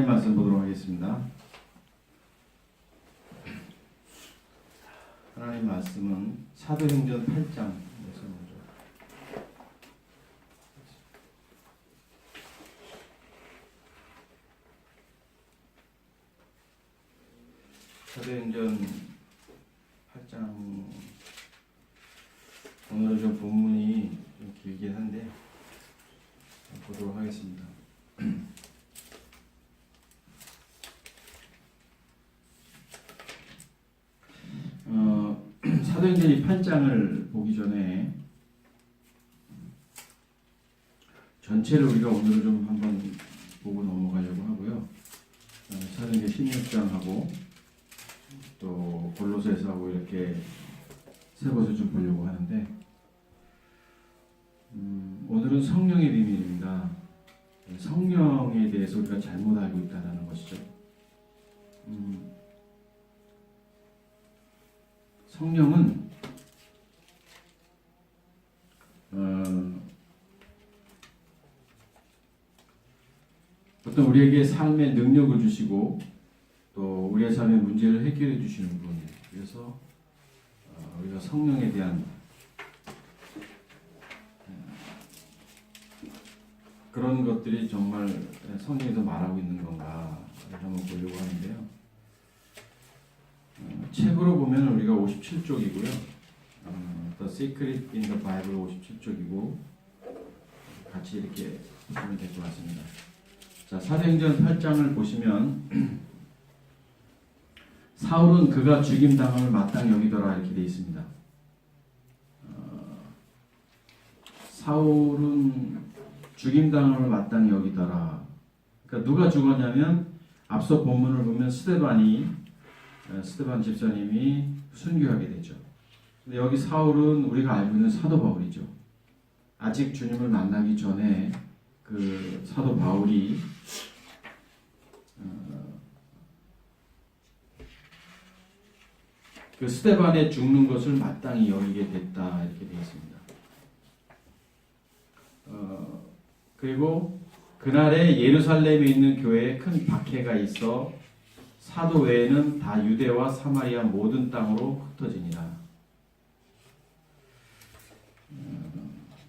하나님 말씀 보도록 하겠습니다. 하나님 말씀은 사도행전 8장 사도행전 8장 오늘 좀 본문이 좀 길긴 한데 보도록 하겠습니다. 사도행전 8장을 보기 전에 전체를 우리가 오늘 좀 한번 보고 넘어가려고 하고요. 사도행전 16장하고 또 골로새서하고 이렇게 세 것을 좀 보려고 하는데 오늘은 성령의 비밀입니다. 성령에 대해서 우리가 잘못 알고 있다는 것이죠. 성령은 어떤 우리에게 삶의 능력을 주시고 또 우리의 삶의 문제를 해결해 주시는 분이에요. 그래서 우리가 성령에 대한 그런 것들이 정말 성경에서 말하고 있는 건가 한번 보려고 하는데요. 책으로 보면 우리가 57쪽이고요. The Secret in the Bible 57쪽이고 같이 이렇게 보시면 될 것 같습니다. 자, 사도행전 8장을 보시면 사울은 그가 죽임당함을 마땅히 여기더라 이렇게 되어 있습니다. 사울은 죽임당함을 마땅히 여기더라. 그러니까 누가 죽었냐면 앞서 본문을 보면 스데반 집사님이 순교하게 되죠. 근데 여기 사울은 우리가 알고 있는 사도 바울이죠. 아직 주님을 만나기 전에 그 사도 바울이 그 스데반에 죽는 것을 마땅히 여기게 됐다 이렇게 되어 있습니다. 그리고 그날에 예루살렘에 있는 교회에 큰 박해가 있어 사도 외에는 다 유대와 사마리아 모든 땅으로 흩어지니라.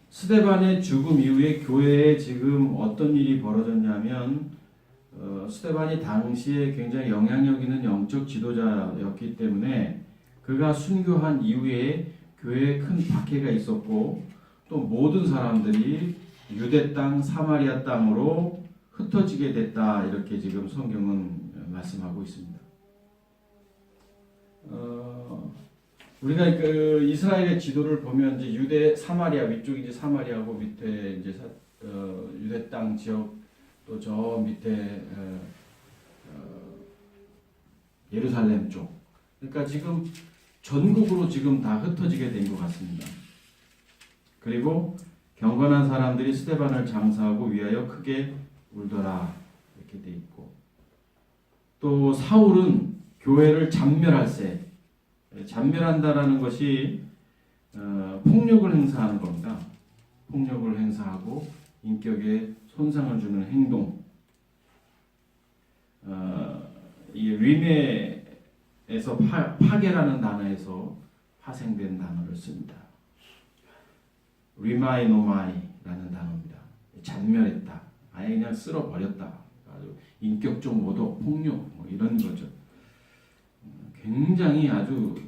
스데반의 죽음 이후에 교회에 지금 어떤 일이 벌어졌냐면 스데반이 당시에 굉장히 영향력 있는 영적 지도자였기 때문에 그가 순교한 이후에 교회에 큰 박해가 있었고 또 모든 사람들이 유대 땅, 사마리아 땅으로 흩어지게 됐다 이렇게 지금 성경은 말씀하고 있습니다. 우리가 그 이스라엘의 지도를 보면 이제 유대 사마리아 위쪽이 이제 사마리아고 밑에 이제 유대 땅 지역 또 저 밑에 예루살렘 쪽. 그러니까 지금 전국으로 지금 다 흩어지게 된 것 같습니다. 그리고 경건한 사람들이 스데반을 장사하고 위하여 크게 울더라 이렇게 돼 있고 또 사울은 교회를 잔멸할세 잔멸한다라는 것이 폭력을 행사하는 겁니다. 폭력을 행사하고 인격에 손상을 주는 행동 이 리메에서 파괴라는 단어에서 파생된 단어를 씁니다. 리마이노마이라는 단어입니다. 잔멸했다. 아예 그냥 쓸어버렸다. 아주 인격적 모독, 폭력 뭐 이런 거죠. 굉장히 아주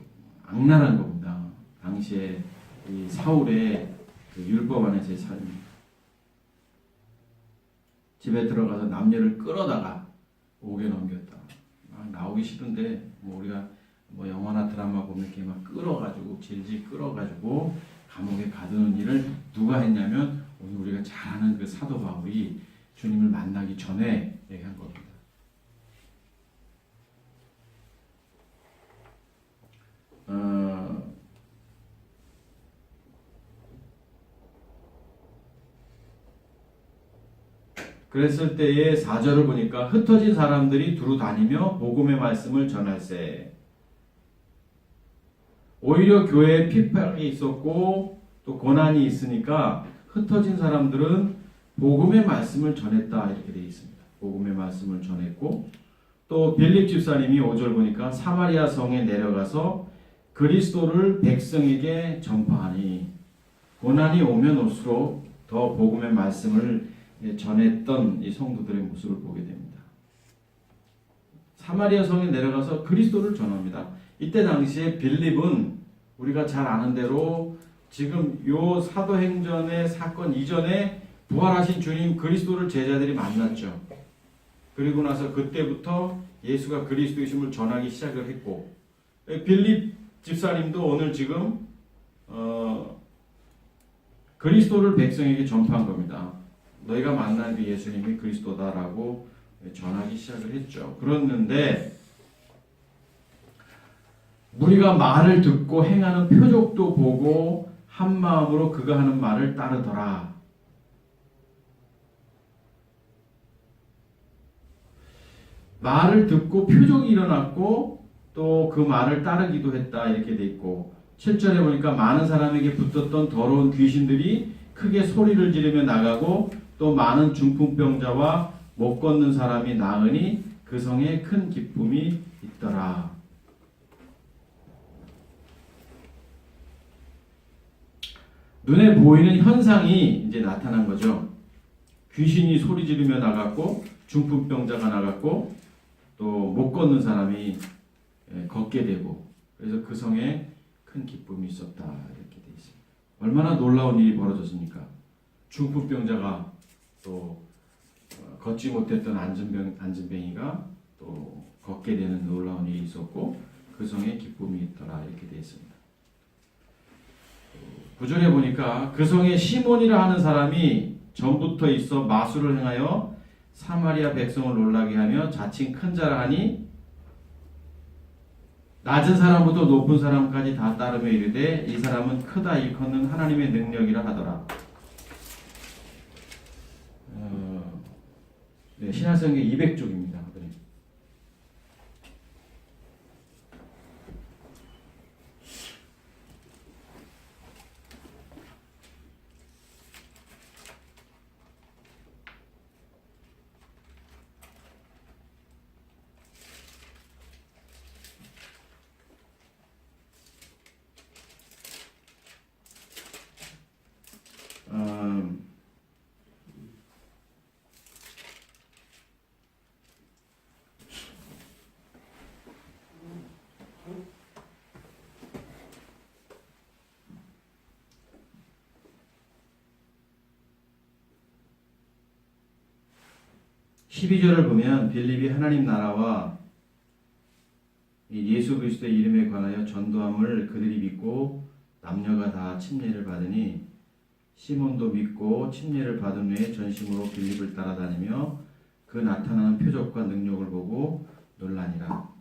악랄한 겁니다. 당시에 이 사울의 그 율법 안에서의 삶. 집에 들어가서 남녀를 끌어다가 옥에 넘겼다. 나오기 싫은데 뭐 우리가 뭐 영화나 드라마 보면 이렇게 막 끌어가지고 질질 끌어가지고 감옥에 가두는 일을 누가 했냐면 오늘 우리가 잘 아는 그 사도 바울이 주님을 만나기 전에 얘기한 겁니다. 그랬을 때의 4절을 보니까 흩어진 사람들이 두루 다니며 복음의 말씀을 전할세. 오히려 교회에 핍박이 있었고 또 고난이 있으니까 흩어진 사람들은 복음의 말씀을 전했다 이렇게 되어 있습니다. 복음의 말씀을 전했고, 또 빌립 집사님이 5절 보니까 사마리아 성에 내려가서 그리스도를 백성에게 전파하니, 고난이 오면 올수록 더 복음의 말씀을 전했던 이 성도들의 모습을 보게 됩니다. 사마리아 성에 내려가서 그리스도를 전합니다. 이때 당시에 빌립은 우리가 잘 아는 대로 지금 요 사도행전의 사건 이전에 부활하신 주님 그리스도를 제자들이 만났죠. 그리고 나서 그때부터 예수가 그리스도이심을 전하기 시작을 했고, 빌립 집사님도 오늘 지금 그리스도를 백성에게 전파한 겁니다. 너희가 만난 그 예수님이 그리스도다라고 전하기 시작을 했죠. 그랬는데 우리가 말을 듣고 행하는 표적도 보고 한 마음으로 그가 하는 말을 따르더라. 말을 듣고 표적이 일어났고 또 그 말을 따르기도 했다 이렇게 돼 있고, 7절에 보니까 많은 사람에게 붙었던 더러운 귀신들이 크게 소리를 지르며 나가고 또 많은 중풍병자와 못 걷는 사람이 나으니 그 성에 큰 기쁨이 있더라. 눈에 보이는 현상이 이제 나타난 거죠. 귀신이 소리 지르며 나갔고 중풍병자가 나갔고 또 못 걷는 사람이 걷게 되고, 그래서 그 성에 큰 기쁨이 있었다 이렇게 되어 있습니다. 얼마나 놀라운 일이 벌어졌습니까? 중풍병자가 또 걷지 못했던 안진뱅이가 또 걷게 되는 놀라운 일이 있었고 그 성에 기쁨이 있더라 이렇게 되어 있습니다. 9절에 보니까 그 성에 시몬이라 하는 사람이 전부터 있어 마술을 행하여 사마리아 백성을 놀라게 하며 자칭 큰 자라 하니 낮은 사람부터 높은 사람까지 다 따르며 이르되 이 사람은 크다 일컫는 하나님의 능력이라 하더라. 네, 신약성경 200쪽입니다. 음, 12절을 보면 빌립이 하나님 나라와 예수 그리스도의 이름에 관하여 전도함을 그들이 믿고 남녀가 다 침례를 받으니 시몬도 믿고 침례를 받은 후에 전심으로 빌립을 따라다니며 그 나타나는 표적과 능력을 보고 놀라니라.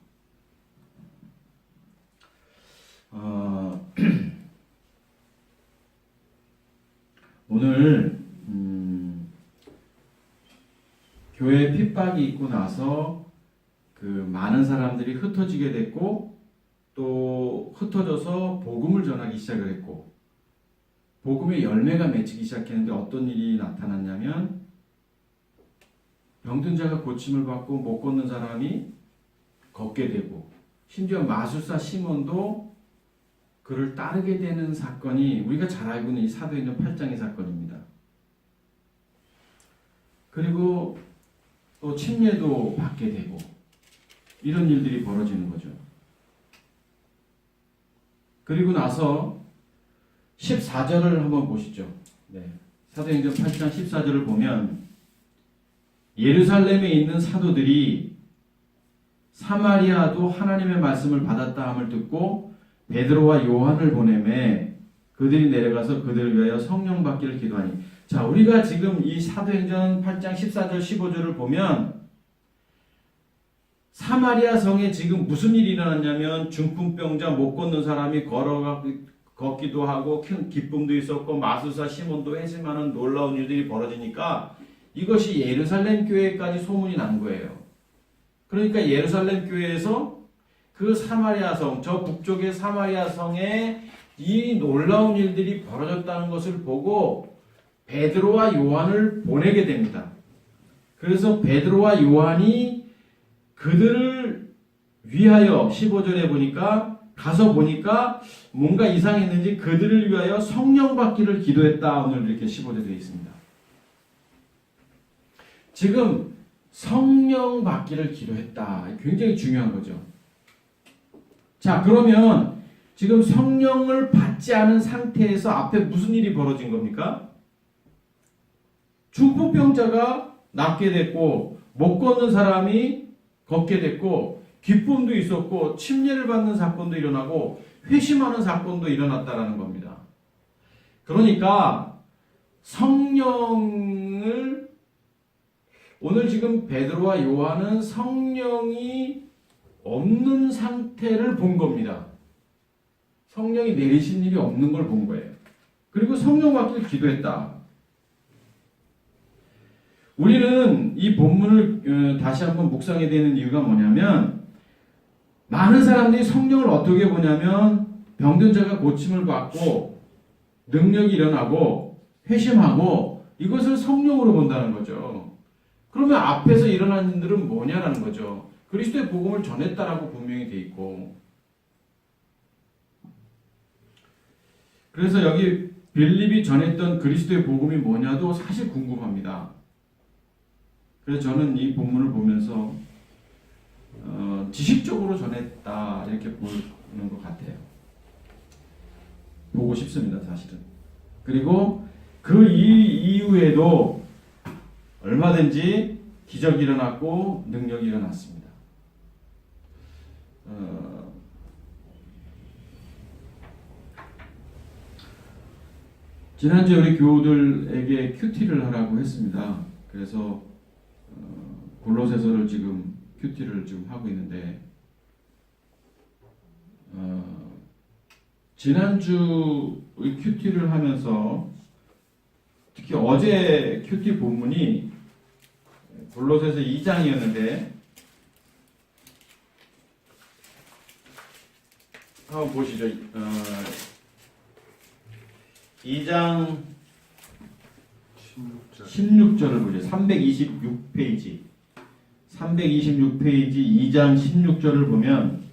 오늘 교회 핍박이 있고 나서 그 많은 사람들이 흩어지게 됐고 또 흩어져서 복음을 전하기 시작을 했고 복음의 열매가 맺히기 시작했는데 어떤 일이 나타났냐면 병든 자가 고침을 받고 못 걷는 사람이 걷게 되고 심지어 마술사 시몬도 그를 따르게 되는 사건이 우리가 잘 알고 있는 이 사도행전 8장의 사건입니다. 그리고 또 침례도 받게 되고 이런 일들이 벌어지는 거죠. 그리고 나서 14절을 한번 보시죠. 네. 사도행전 8장 14절을 보면 예루살렘에 있는 사도들이 사마리아도 하나님의 말씀을 받았다 함을 듣고 베드로와 요한을 보내매 그들이 내려가서 그들을 위하여 성령 받기를 기도하니. 자, 우리가 지금 이 사도행전 8장 14절 15절을 보면 사마리아 성에 지금 무슨 일이 일어났냐면 중풍병자 못 걷는 사람이 걷기도 하고 큰 기쁨도 있었고 마술사 시몬도 회심하는 놀라운 일들이 벌어지니까 이것이 예루살렘 교회까지 소문이 난 거예요. 그러니까 예루살렘 교회에서 그 사마리아 성, 저 북쪽의 사마리아 성에 이 놀라운 일들이 벌어졌다는 것을 보고 베드로와 요한을 보내게 됩니다. 그래서 베드로와 요한이 그들을 위하여 15절에 보니까 가서 보니까 뭔가 이상했는지 그들을 위하여 성령 받기를 기도했다. 오늘 이렇게 15절에 되어 있습니다. 지금 성령 받기를 기도했다. 굉장히 중요한 거죠. 자, 그러면 지금 성령을 받지 않은 상태에서 앞에 무슨 일이 벌어진 겁니까? 중풍병자가 낫게 됐고 못 걷는 사람이 걷게 됐고 기쁨도 있었고 침례를 받는 사건도 일어나고 회심하는 사건도 일어났다라는 겁니다. 그러니까 성령을 오늘 지금 베드로와 요한은 성령이 없는 상태를 본 겁니다. 성령이 내리신 일이 없는 걸 본 거예요. 그리고 성령 받기를 기도했다. 우리는 이 본문을 다시 한번 묵상해야 되는 이유가 뭐냐면 많은 사람들이 성령을 어떻게 보냐면 병든 자가 고침을 받고 능력이 일어나고 회심하고 이것을 성령으로 본다는 거죠. 그러면 앞에서 일어난 일들은 뭐냐라는 거죠. 그리스도의 복음을 전했다라고 분명히 돼 있고, 그래서 여기 빌립이 전했던 그리스도의 복음이 뭐냐도 사실 궁금합니다. 그래서 저는 이 본문을 보면서 지식적으로 전했다 이렇게 보는 것 같아요. 보고 싶습니다, 사실은. 그리고 그 이후에도 얼마든지 기적이 일어났고 능력이 일어났습니다. 지난주에 우리 교우들에게 큐티를 하라고 했습니다. 그래서 골로새서를 지금 큐티를 지금 하고 있는데 지난주 큐티를 하면서 특히 어제 큐티 본문이 골로새서 2장이었는데 한번 보시죠. 2장 16절을 보죠. 326페이지 2장 16절을 보면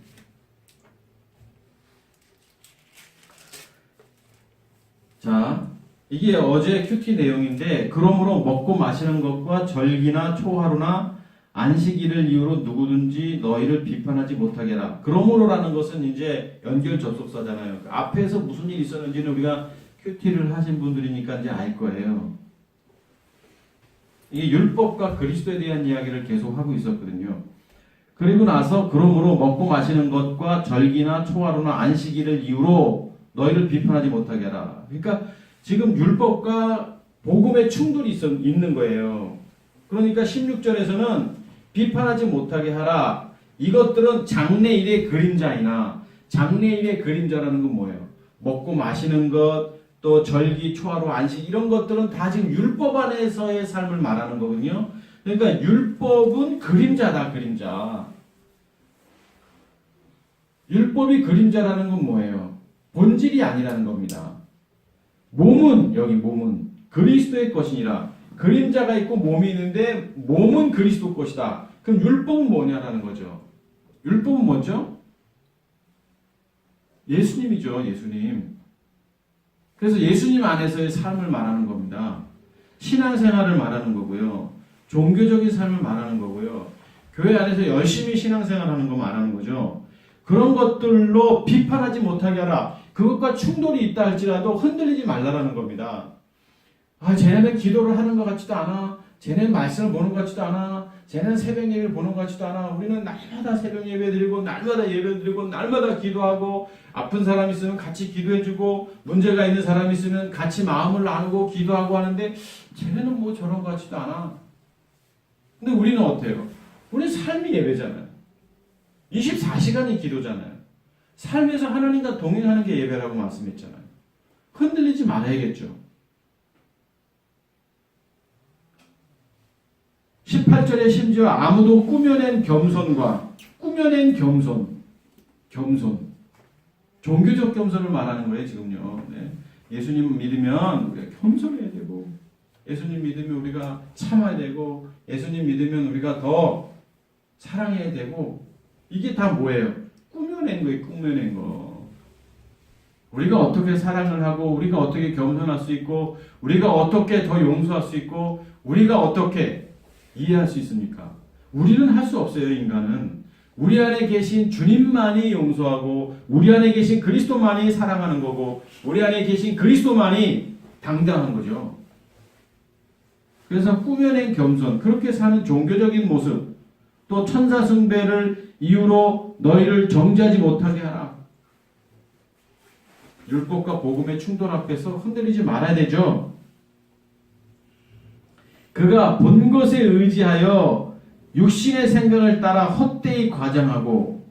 자, 이게 어제 큐티 내용인데 그러므로 먹고 마시는 것과 절기나 초하루나 안식일을 이유로 누구든지 너희를 비판하지 못하게 하라. 그러므로라는 것은 이제 연결 접속사잖아요. 앞에서 무슨 일이 있었는지는 우리가 큐티를 하신 분들이니까 이제 알 거예요. 이게 율법과 그리스도에 대한 이야기를 계속 하고 있었거든요. 그리고 나서 그러므로 먹고 마시는 것과 절기나 초하루나 안식일을 이유로 너희를 비판하지 못하게 하라. 그러니까 지금 율법과 복음의 충돌이 있는 거예요. 그러니까 16절에서는 비판하지 못하게 하라. 이것들은 장래일의 그림자이나 장래일의 그림자라는 건 뭐예요? 먹고 마시는 것, 또 절기, 초하루, 안식 이런 것들은 다 지금 율법 안에서의 삶을 말하는 거거든요. 그러니까 율법은 그림자다, 그림자. 율법이 그림자라는 건 뭐예요? 본질이 아니라는 겁니다. 몸은 여기 몸은 그리스도의 것이니라. 그림자가 있고 몸이 있는데 몸은 그리스도 것이다. 그럼 율법은 뭐냐라는 거죠. 율법은 뭐죠? 예수님이죠. 예수님. 그래서 예수님 안에서의 삶을 말하는 겁니다. 신앙생활을 말하는 거고요. 종교적인 삶을 말하는 거고요. 교회 안에서 열심히 신앙생활하는 거 말하는 거죠. 그런 것들로 비판하지 못하게 하라. 그것과 충돌이 있다 할지라도 흔들리지 말라라는 겁니다. 아, 쟤네는 기도를 하는 것 같지도 않아. 쟤네는 말씀을 보는 것 같지도 않아. 쟤네는 새벽 예배를 보는 것 같지도 않아. 우리는 날마다 새벽 예배 드리고 날마다 예배 드리고 날마다 기도하고 아픈 사람 있으면 같이 기도해주고 문제가 있는 사람 있으면 같이 마음을 나누고 기도하고 하는데 쟤네는 뭐 저런 것 같지도 않아. 근데 우리는 어때요? 우리는 삶이 예배잖아요. 24시간이 기도잖아요. 삶에서 하나님과 동행하는 게 예배라고 말씀했잖아요. 흔들리지 말아야겠죠. 18절에 심지어 아무도 꾸며낸 겸손과 꾸며낸 겸손 종교적 겸손을 말하는 거예요 지금요. 네. 예수님 믿으면 우리가 겸손해야 되고 예수님 믿으면 우리가 참아야 되고 예수님 믿으면 우리가 더 사랑해야 되고, 이게 다 뭐예요? 꾸며낸 거예요. 꾸며낸 거. 우리가 어떻게 사랑을 하고, 우리가 어떻게 겸손할 수 있고, 우리가 어떻게 더 용서할 수 있고, 우리가 어떻게 이해할 수 있습니까? 우리는 할 수 없어요. 인간은. 우리 안에 계신 주님만이 용서하고, 우리 안에 계신 그리스도만이 사랑하는 거고, 우리 안에 계신 그리스도만이 당당한 거죠. 그래서 꾸며낸 겸손, 그렇게 사는 종교적인 모습, 또 천사 숭배를 이유로 너희를 정죄하지 못하게 하라. 율법과 복음의 충돌 앞에서 흔들리지 말아야 되죠. 그가 본 것에 의지하여 육신의 생각을 따라 헛되이 과장하고,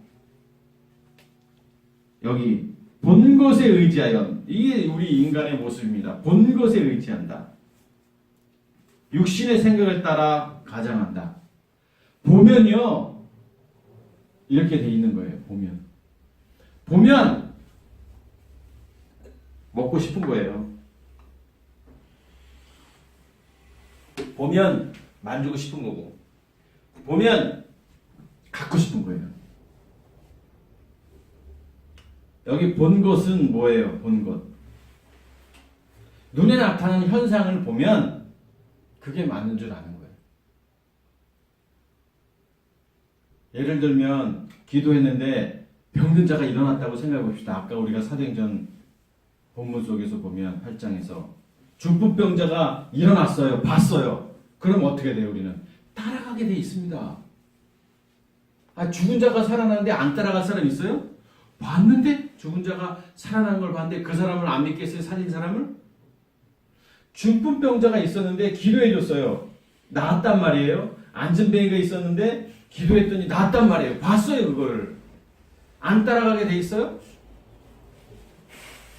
여기 본 것에 의지하여, 이게 우리 인간의 모습입니다. 본 것에 의지한다. 육신의 생각을 따라 가장한다. 보면요, 이렇게 돼 있는 거예요. 보면 먹고 싶은 거예요. 보면 만지고 싶은 거고, 보면 갖고 싶은 거예요. 여기 본 것은 뭐예요? 본 것. 눈에 나타나는 현상을 보면 그게 맞는 줄 아는 거예요. 예를 들면 기도했는데 병든 자가 일어났다고 생각해 봅시다. 아까 우리가 사도행전 본문 속에서 보면 8장에서 중풍병자가 일어났어요. 봤어요. 그럼 어떻게 돼요? 우리는 따라가게 돼 있습니다. 죽은 자가 살아나는데 안 따라갈 사람 있어요? 봤는데 죽은 자가 살아난 걸 봤는데 그 사람을 안 믿겠어요? 살린 사람을? 중풍병자가 있었는데 기도해 줬어요. 나았단 말이에요. 안진뱅이가 있었는데 기도했더니 나았단 말이에요. 봤어요. 그걸. 안 따라가게 돼 있어요?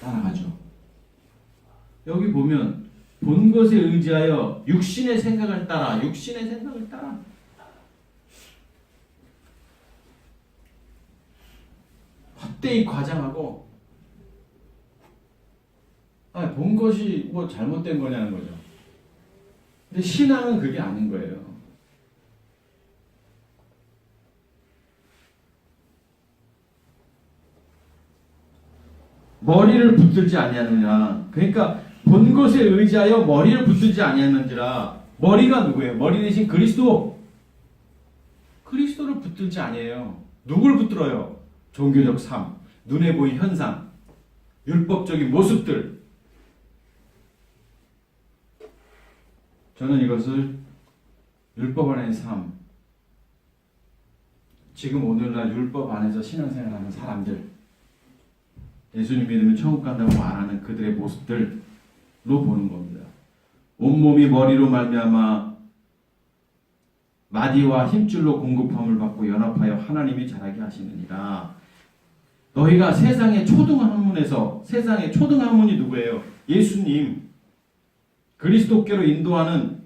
따라가죠. 여기 보면 본 것에 의지하여 육신의 생각을 따라 헛되이 과장하고, 본 것이 뭐 잘못된 거냐는 거죠. 근데 신앙은 그게 아닌 거예요. 머리를 붙들지 아니하느냐. 그러니까 본 것에 의지하여 머리를 붙들지 아니하는지라. 머리가 누구예요? 머리 대신 그리스도. 그리스도를 붙들지 아니에요. 누굴 붙들어요? 종교적 삶, 눈에 보이는 현상, 율법적인 모습들. 저는 이것을 율법 안의 삶, 지금 오늘날 율법 안에서 신앙생활하는 사람들, 예수님 믿으면 천국 간다고 말하는 그들의 모습들로 보는 겁니다. 온몸이 머리로 말미암아 마디와 힘줄로 공급함을 받고 연합하여 하나님이 자라게 하시느니라. 너희가 세상의 초등학문에서, 세상의 초등학문이 누구예요? 예수님. 그리스도께로 인도하는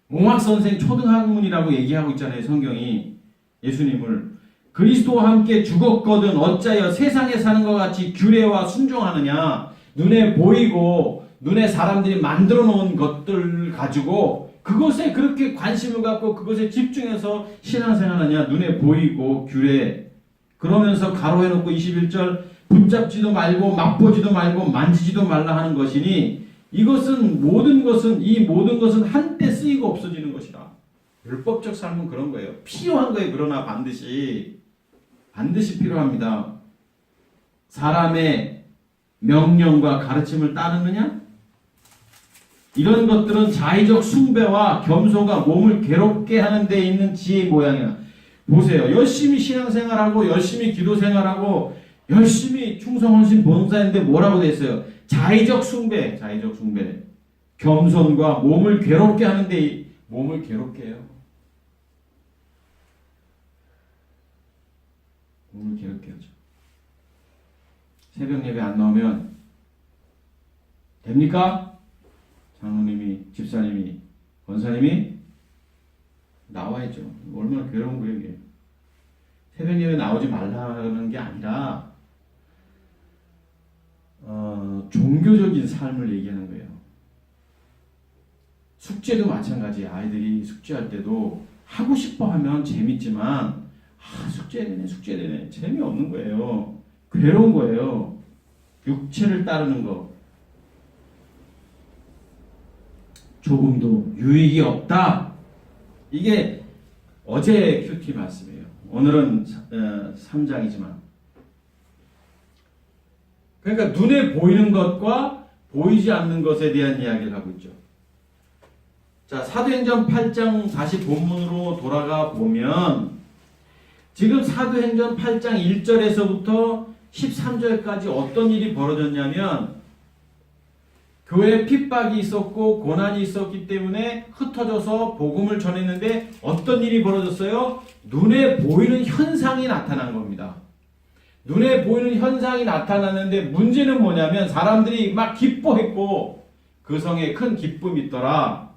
몽학선생 초등학문이라고 얘기하고 있잖아요. 성경이. 예수님을. 그리스도와 함께 죽었거든 어찌하여 세상에 사는 것 같이 규례와 순종하느냐. 눈에 보이고 눈에 사람들이 만들어 놓은 것들 가지고 그것에 그렇게 관심을 갖고 그것에 집중해서 신앙생활하냐. 눈에 보이고 규례. 그러면서 가로해놓고 21절 붙잡지도 말고 맛보지도 말고 만지지도 말라 하는 것이니 이것은 모든 것은 한때 쓰이고 없어지는 것이라. 율법적 삶은 그런 거예요. 필요한 거예요. 그러나 반드시 필요합니다. 사람의 명령과 가르침을 따르느냐? 이런 것들은 자의적 숭배와 겸손과 몸을 괴롭게 하는 데 있는 지혜의 모양이야. 보세요. 열심히 신앙생활하고 열심히 기도생활하고 열심히 충성헌신 봉사했는데 뭐라고 돼 있어요? 자의적 숭배. 겸손과 몸을 괴롭게 하는데 몸을 괴롭게 해요. 몸을 괴롭게 하죠. 새벽 예배 안 나오면 됩니까? 장로님이, 집사님이, 권사님이 나와야죠. 얼마나 괴로운 거예요, 이게. 새벽 예배 나오지 말라는 게 아니라 종교적인 삶을 얘기하는 거예요. 숙제도 마찬가지예요. 아이들이 숙제할 때도 하고 싶어 하면 재밌지만 숙제 되네 재미없는 거예요. 괴로운 거예요. 육체를 따르는 거 조금도 유익이 없다. 이게 어제 큐티 말씀이에요. 오늘은 3장이지만 그러니까 눈에 보이는 것과 보이지 않는 것에 대한 이야기를 하고 있죠. 자, 사도행전 8장 다시 본문으로 돌아가 보면 지금 사도행전 8장 1절에서부터 13절까지 어떤 일이 벌어졌냐면 교회에 핍박이 있었고 고난이 있었기 때문에 흩어져서 복음을 전했는데 어떤 일이 벌어졌어요? 눈에 보이는 현상이 나타난 겁니다. 눈에 보이는 현상이 나타났는데 문제는 뭐냐면 사람들이 막 기뻐했고 그 성에 큰 기쁨이 있더라.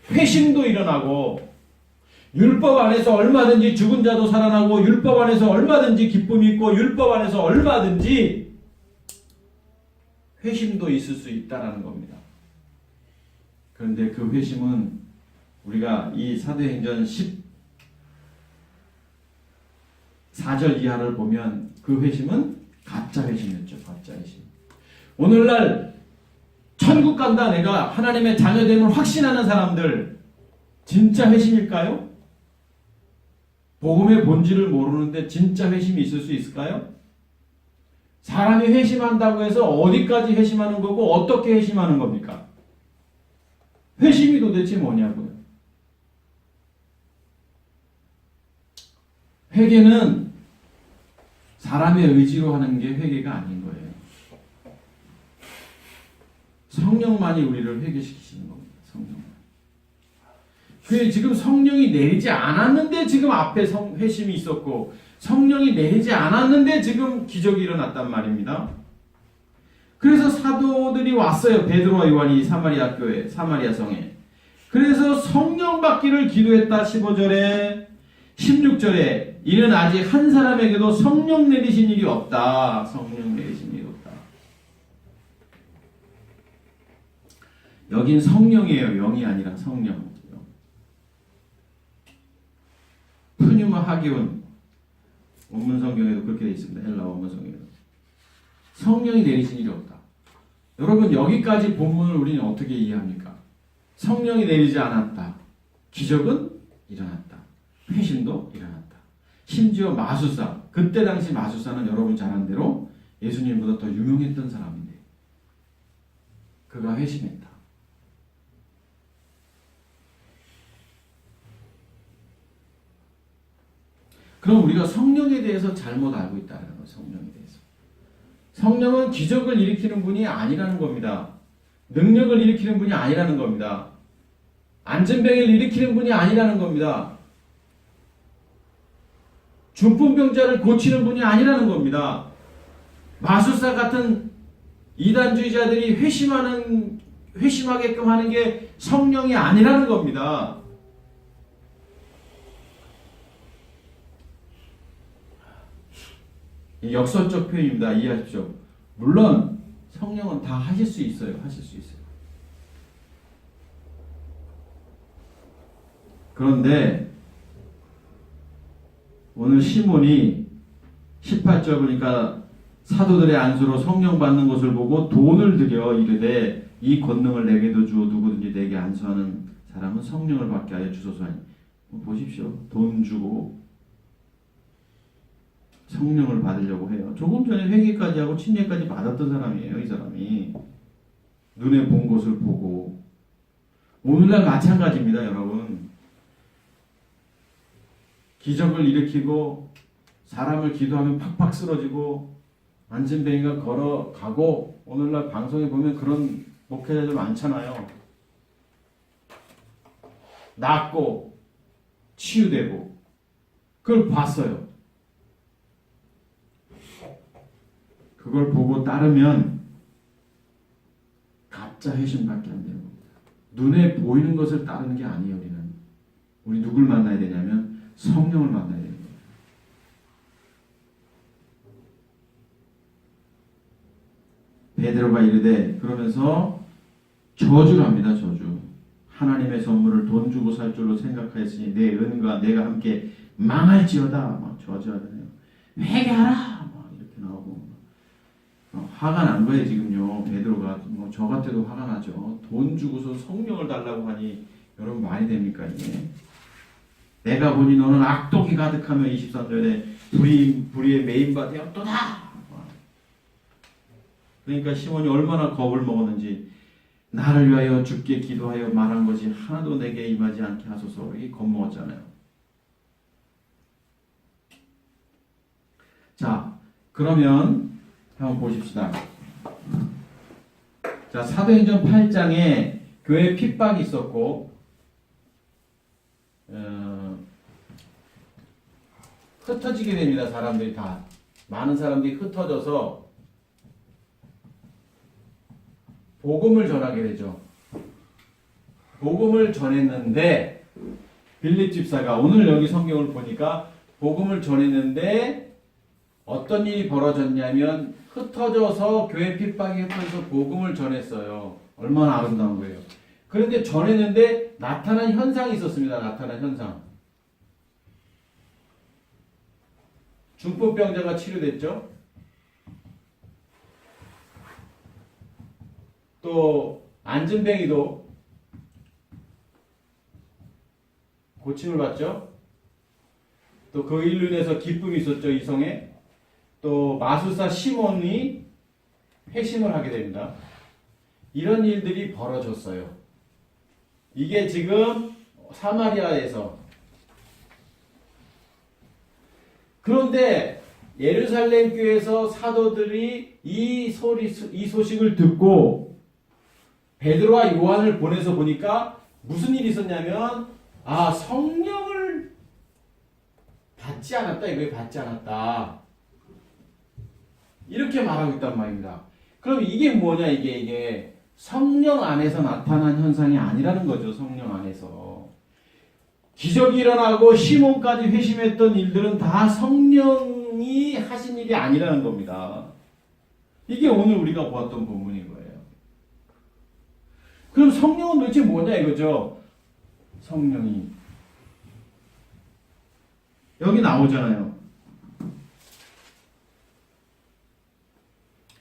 회심도 일어나고 율법 안에서 얼마든지 죽은 자도 살아나고 율법 안에서 얼마든지 기쁨이 있고 율법 안에서 얼마든지 회심도 있을 수 있다라는 겁니다. 그런데 그 회심은 우리가 이 사도행전 14절 이하를 보면 그 회심은 가짜 회심이었죠. 가짜 회심. 오늘날 천국 간다 내가 하나님의 자녀됨을 확신하는 사람들 진짜 회심일까요? 복음의 본질을 모르는데 진짜 회심이 있을 수 있을까요? 사람이 회심한다고 해서 어디까지 회심하는 거고 어떻게 회심하는 겁니까? 회심이 도대체 뭐냐고요? 회개는 사람의 의지로 하는 게 회개가 아닌 거예요. 성령만이 우리를 회개시키시는 겁니다. 성령만. 그 지금 성령이 내리지 않았는데 지금 앞에 회심이 있었고 성령이 내리지 않았는데 지금 기적이 일어났단 말입니다. 그래서 사도들이 왔어요. 베드로와 요한이 사마리아 교회, 사마리아 성에. 그래서 성령 받기를 기도했다. 15절에 16절에 이는 아직 한 사람에게도 성령 내리신 일이 없다. 성령 내리신 일이 없다. 여긴 성령이에요. 영이 아니라 성령. 푸뉴마 하기온 원문 성경에도 그렇게 되어 있습니다. 헬라 원문 성경에도. 성령이 내리신 일이 없다. 여러분 여기까지 본문을 우리는 어떻게 이해합니까? 성령이 내리지 않았다. 기적은 일어났다. 회심도 일어났다. 심지어 마술사. 그때 당시 마술사는 여러분 잘 아는 대로 예수님보다 더 유명했던 사람인데 그가 회심했다. 그럼 우리가 성령에 대해서 잘못 알고 있다는 거예요. 성령에 대해서. 성령은 기적을 일으키는 분이 아니라는 겁니다. 능력을 일으키는 분이 아니라는 겁니다. 안전병을 일으키는 분이 아니라는 겁니다. 중풍병자를 고치는 분이 아니라는 겁니다. 마술사 같은 이단주의자들이 회심하게끔 하는 게 성령이 아니라는 겁니다. 역설적 표현입니다. 이해하십시오. 물론 성령은 다 하실 수 있어요. 하실 수 있어요. 그런데 오늘 시몬이 18절 보니까 사도들의 안수로 성령 받는 것을 보고 돈을 들여 이르되 이 권능을 내게도 주어 누구든지 내게 안수하는 사람은 성령을 받게 하여 주소서 하니. 보십시오. 돈 주고 성령을 받으려고 해요. 조금 전에 회개까지 하고 침례까지 받았던 사람이에요. 이 사람이. 눈에 본 것을 보고. 오늘날 마찬가지입니다. 여러분. 기적을 일으키고 사람을 기도하면 팍팍 쓰러지고 안진뱅이가 걸어가고 오늘날 방송에 보면 그런 목회자들 많잖아요. 낫고 치유되고 그걸 봤어요. 그걸 보고 따르면 가짜 회심밖에 안 되는 겁니다. 눈에 보이는 것을 따르는 게 아니에요. 우리 누굴 만나야 되냐면 성령을 만나야 됩니다. 베드로가 이르되 그러면서 저주를 합니다. 저주. 하나님의 선물을 돈 주고 살 줄로 생각하였으니 내 은과 내가 함께 망할지어다. 막 저주하잖아요. 회개하라. 막 이렇게 나오고 화가 난 거예요 지금요. 베드로가 뭐 저 같아도 화가 나죠. 돈 주고서 성령을 달라고 하니 여러분 말이 됩니까 이게? 내가 보니 너는 악독이 가득하며 23절에 불의의 메인바 되었도다. 그러니까 시몬이 얼마나 겁을 먹었는지 나를 위하여 주께 기도하여 말한 것이 하나도 내게 임하지 않게 하소서. 이게 겁먹었잖아요. 자, 그러면 한번 보십시다. 자, 사도행전 8장에 교회 핍박이 있었고 흩어지게 됩니다. 사람들이 다. 많은 사람들이 흩어져서 복음을 전하게 되죠. 복음을 전했는데 빌립 집사가 오늘 여기 성경을 보니까 복음을 전했는데 어떤 일이 벌어졌냐면 흩어져서 교회 핍박이 흩어져서 복음을 전했어요. 얼마나 아름다운 거예요. 그런데 전했는데 나타난 현상이 있었습니다. 나타난 현상. 중풍병자가 치료됐죠. 또 안진뱅이도 고침을 받죠. 또 그 일로 인해서 기쁨이 있었죠. 이성에. 또 마술사 시몬이 회심을 하게 됩니다. 이런 일들이 벌어졌어요. 이게 지금 사마리아에서. 그런데 예루살렘 교회에서 사도들이 이 소식을 듣고 베드로와 요한을 보내서 보니까 무슨 일이 있었냐면 성령을 받지 않았다. 이거에 받지 않았다. 이렇게 말하고 있단 말입니다. 그럼 이게 뭐냐 이게 성령 안에서 나타난 현상이 아니라는 거죠. 성령 안에서. 기적이 일어나고 시몬까지 회심했던 일들은 다 성령이 하신 일이 아니라는 겁니다. 이게 오늘 우리가 보았던 본문인 거예요. 그럼 성령은 도대체 뭐냐 이거죠. 성령이 여기 나오잖아요.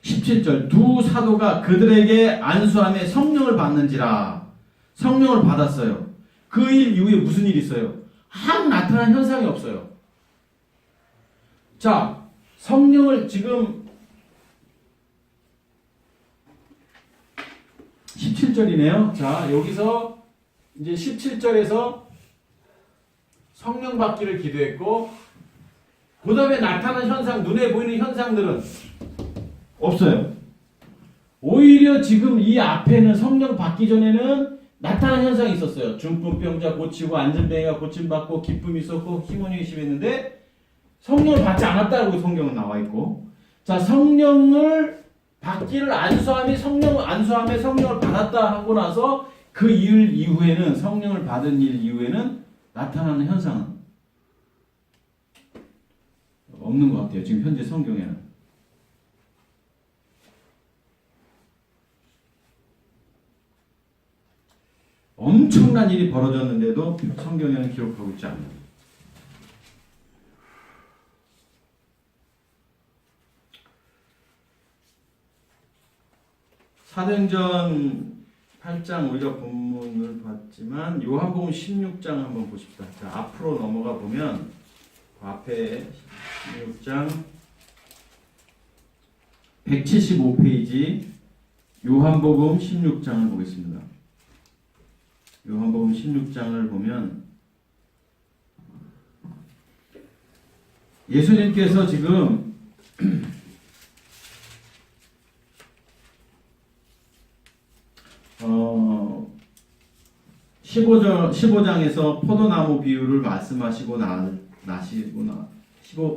17절 두 사도가 그들에게 안수함에 성령을 받는지라. 성령을 받았어요. 그 일 이후에 무슨 일이 있어요? 한 나타난 현상이 없어요. 자, 성령을 지금 17절이네요. 자, 여기서 이제 17절에서 성령 받기를 기도했고, 그 다음에 나타난 현상, 눈에 보이는 현상들은 없어요. 오히려 지금 이 앞에는 성령 받기 전에는 나타난 현상이 있었어요. 중풍병자 고치고 안전뱅이가 고침받고 기쁨이 있었고 시몬이 심했는데 성령을 받지 않았다고 성경은 나와 있고, 자, 성령을 받기를 안수함에 성령을 받았다 하고 나서 그 일 이후에는 성령을 받은 일 이후에는 나타나는 현상은 없는 것 같아요. 지금 현재 성경에는. 엄청난 일이 벌어졌는데도 성경에는 기록하고 있지 않아요. 사도행전 8장 우리가 본문을 봤지만 요한복음 16장 한번 보십시다. 자, 앞으로 넘어가 보면 앞에 16장 175페이지 요한복음 16장을 보겠습니다. 요한복음 16장을 보면 예수님께서 지금 15장에서 포도나무 비유를 말씀하시고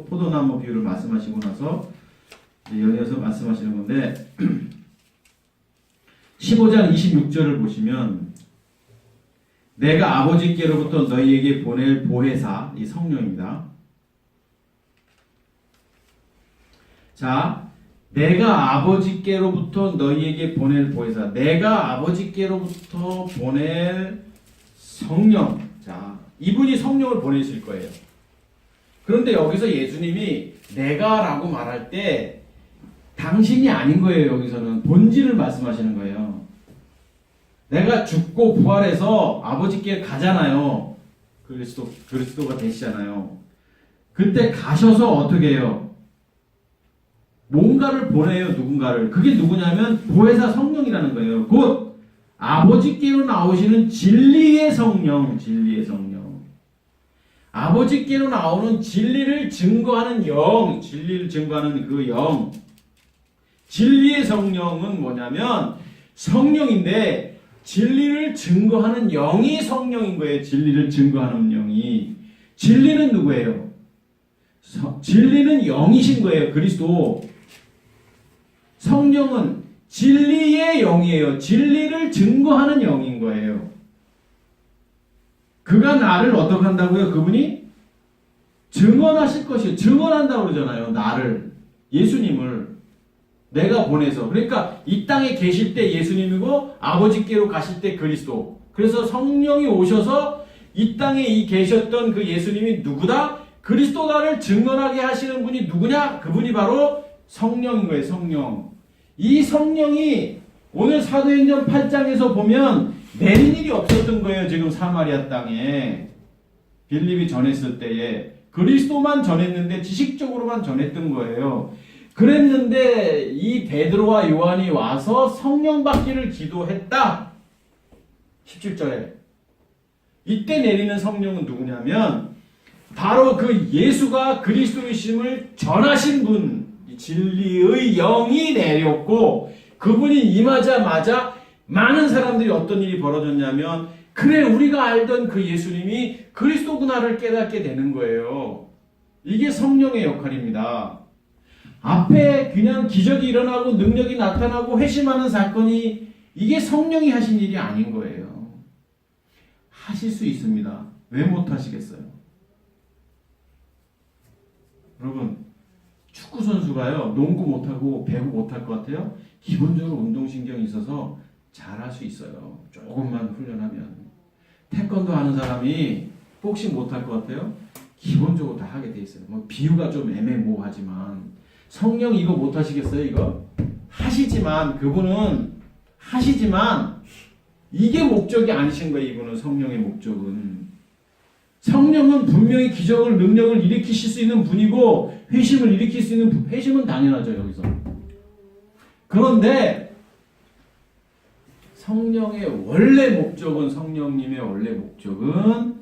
포도나무 비유를 말씀하시고 나서 이어서 말씀하시는 건데 15장 26절을 보시면 내가 아버지께로부터 너희에게 보낼 보혜사, 이 성령입니다. 자, 내가 아버지께로부터 너희에게 보낼 보혜사, 내가 아버지께로부터 보낼 성령. 자, 이분이 성령을 보내실 거예요. 그런데 여기서 예수님이 내가라고 말할 때 당신이 아닌 거예요. 여기서는 본질을 말씀하시는 거예요. 내가 죽고 부활해서 아버지께 가잖아요. 그리스도가 되시잖아요. 그때 가셔서 어떻게 해요? 뭔가를 보내요. 누군가를. 그게 누구냐면 보혜사 성령이라는 거예요. 곧 아버지께로 나오시는 진리의 성령. 진리의 성령. 아버지께로 나오는 진리를 증거하는 영. 진리를 증거하는 그 영. 진리의 성령은 뭐냐면 성령인데 진리를 증거하는 영이 성령인 거예요. 진리를 증거하는 영이. 진리는 누구예요? 진리는 영이신 거예요. 그리스도. 성령은 진리의 영이에요. 진리를 증거하는 영인 거예요. 그가 나를 어떻게 한다고요? 그분이 증언하실 것이에요. 증언한다고 그러잖아요. 나를. 예수님을. 내가 보내서. 그러니까 이 땅에 계실 때 예수님이고 아버지께로 가실 때 그리스도. 그래서 성령이 오셔서 이 땅에 계셨던 그 예수님이 누구다? 그리스도다를 증언하게 하시는 분이 누구냐? 그분이 바로 성령인 거예요. 성령. 이 성령이 오늘 사도행전 8장에서 보면 내린 일이 없었던 거예요. 지금 사마리아 땅에. 빌립이 전했을 때에. 그리스도만 전했는데 지식적으로만 전했던 거예요. 그랬는데 이 베드로와 요한이 와서 성령 받기를 기도했다. 17절에. 이때 내리는 성령은 누구냐면 바로 그 예수가 그리스도이심을 전하신 분, 진리의 영이 내렸고 그분이 임하자마자 많은 사람들이 어떤 일이 벌어졌냐면 그래 우리가 알던 그 예수님이 그리스도구나를 깨닫게 되는 거예요. 이게 성령의 역할입니다. 앞에 그냥 기적이 일어나고 능력이 나타나고 회심하는 사건이 이게 성령이 하신 일이 아닌 거예요. 하실 수 있습니다. 왜 못 하시겠어요? 여러분 축구 선수가요 농구 못하고 배구 못할 것 같아요? 기본적으로 운동신경이 있어서 잘할 수 있어요. 조금만 훈련하면. 태권도 하는 사람이 복싱 못할 것 같아요? 기본적으로 다 하게 돼 있어요. 뭐 비유가 좀 애매모호하지만 성령 이거 못 하시겠어요? 이거? 하시지만 그분은 하시지만 이게 목적이 아니신 거예요. 이분은 성령의 목적은. 성령은 분명히 기적을 능력을 일으키실 수 있는 분이고 회심을 일으킬 수 있는 회심은 당연하죠. 여기서. 그런데 성령의 원래 목적은 성령님의 원래 목적은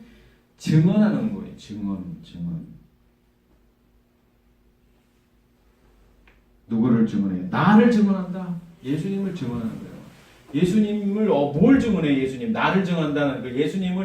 증언하는 거예요. 증언. 누구를 증언해요? 나를 증언한다. 예수님을 증언하는 거예요. 예수님을 뭘 증언해? 예수님 나를 증언한다는 거. 예수님을